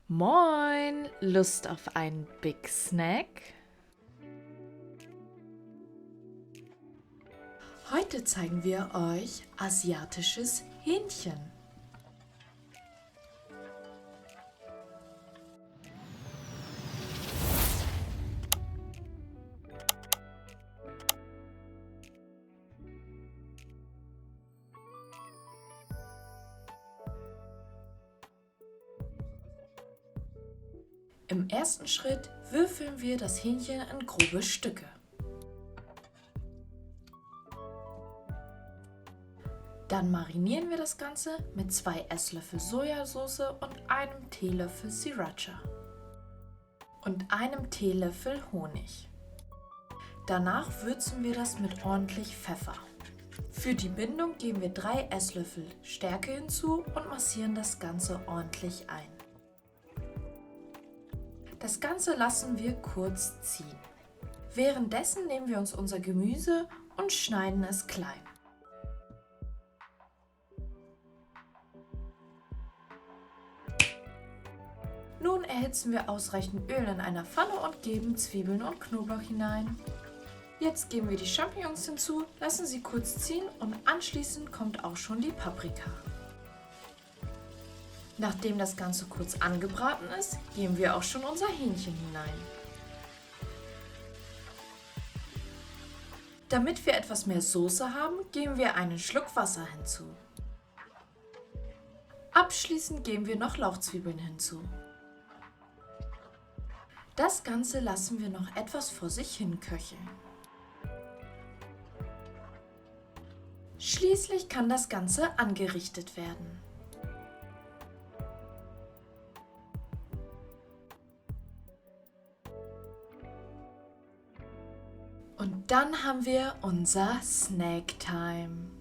Moin! Lust auf einen Big Snack? Heute zeigen wir euch asiatisches Hähnchen. Im ersten Schritt würfeln wir das Hähnchen in grobe Stücke. Dann marinieren wir das Ganze mit 2 Esslöffel Sojasauce und einem Teelöffel Sriracha und einem Teelöffel Honig. Danach würzen wir das mit ordentlich Pfeffer. Für die Bindung geben wir 3 Esslöffel Stärke hinzu und massieren das Ganze ordentlich ein. Das Ganze lassen wir kurz ziehen. Währenddessen nehmen wir uns unser Gemüse und schneiden es klein. Nun erhitzen wir ausreichend Öl in einer Pfanne und geben Zwiebeln und Knoblauch hinein. Jetzt geben wir die Champignons hinzu, lassen sie kurz ziehen und anschließend kommt auch schon die Paprika. Nachdem das Ganze kurz angebraten ist, geben wir auch schon unser Hähnchen hinein. Damit wir etwas mehr Soße haben, geben wir einen Schluck Wasser hinzu. Abschließend geben wir noch Lauchzwiebeln hinzu. Das Ganze lassen wir noch etwas vor sich hin köcheln. Schließlich kann das Ganze angerichtet werden. Und dann haben wir unser Snack Time.